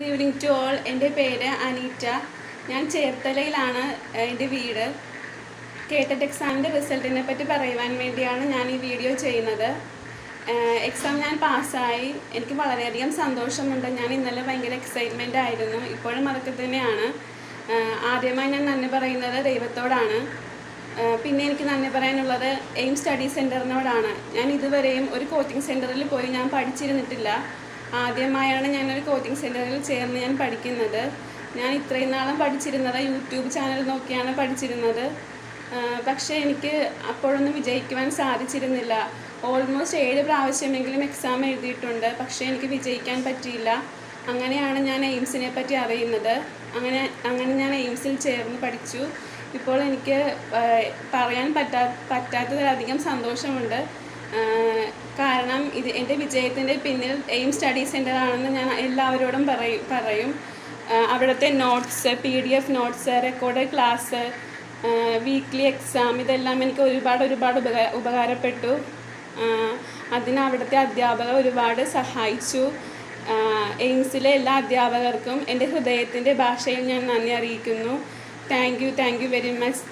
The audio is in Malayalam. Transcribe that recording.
Good evening to all. എൻ്റെ പേര് അനീറ്റ. ഞാൻ ചേർത്തലയിലാണ് എൻ്റെ വീട്. K-TET എക്സാമിൻ്റെ റിസൾട്ടിനെ പറ്റി പറയുവാൻ വേണ്ടിയാണ് ഞാൻ ഈ വീഡിയോ ചെയ്യുന്നത്. എക്സാം ഞാൻ പാസ്സായി. എനിക്ക് വളരെയധികം സന്തോഷമുണ്ട്. ഞാൻ ഇന്നലെ ഭയങ്കര എക്സൈറ്റ്മെൻ്റ് ആയിരുന്നു. ഇപ്പോഴും അതൊക്കെ തന്നെയാണ്. ആദ്യമായി ഞാൻ നന്ദി പറയുന്നത് ദൈവത്തോടാണ്. പിന്നെ എനിക്ക് നന്ദി പറയാനുള്ളത് എയിം സ്റ്റഡി സെൻറ്ററിനോടാണ്. ഞാൻ ഇതുവരെയും ഒരു കോച്ചിങ് സെൻറ്ററിൽ പോയി ഞാൻ പഠിച്ചിരുന്നിട്ടില്ല. ആദ്യമായാണ് ഞാനൊരു കോച്ചിങ് സെൻറ്ററിൽ ചേർന്ന് ഞാൻ പഠിക്കുന്നത്. ഞാൻ ഇത്രയും നാളും പഠിച്ചിരുന്നത് യൂട്യൂബ് ചാനൽ നോക്കിയാണ് പഠിച്ചിരുന്നത്. പക്ഷേ എനിക്ക് അപ്പോഴൊന്നും വിജയിക്കുവാൻ സാധിച്ചിരുന്നില്ല. ഓൾമോസ്റ്റ് 7 പ്രാവശ്യമെങ്കിലും എക്സാം എഴുതിയിട്ടുണ്ട്. പക്ഷേ എനിക്ക് വിജയിക്കാൻ പറ്റിയില്ല. അങ്ങനെയാണ് ഞാൻ എയിംസിനെ പറ്റി അറിയുന്നത്. അങ്ങനെ ഞാൻ എയിംസിൽ ചേർന്ന് പഠിച്ചു. ഇപ്പോൾ എനിക്ക് പറയാൻ പറ്റാത്തതിലധികം സന്തോഷമുണ്ട്. കാരണം ഇത് എൻ്റെ വിജയത്തിൻ്റെ പിന്നിൽ എയിം സ്റ്റഡി സെൻറ്റർ ആണെന്ന് ഞാൻ എല്ലാവരോടും പറയും. അവിടുത്തെ notes, PDF notes, record class, weekly exam ഇതെല്ലാം എനിക്ക് ഒരുപാട് ഉപകാരപ്പെട്ടു. അതിന് അവിടുത്തെ അധ്യാപകർ ഒരുപാട് സഹായിച്ചു. എയിംസിലെ എല്ലാ അധ്യാപകർക്കും എൻ്റെ ഹൃദയത്തിൻ്റെ ഭാഷയിൽ ഞാൻ നന്ദി അറിയിക്കുന്നു. Thank you very much.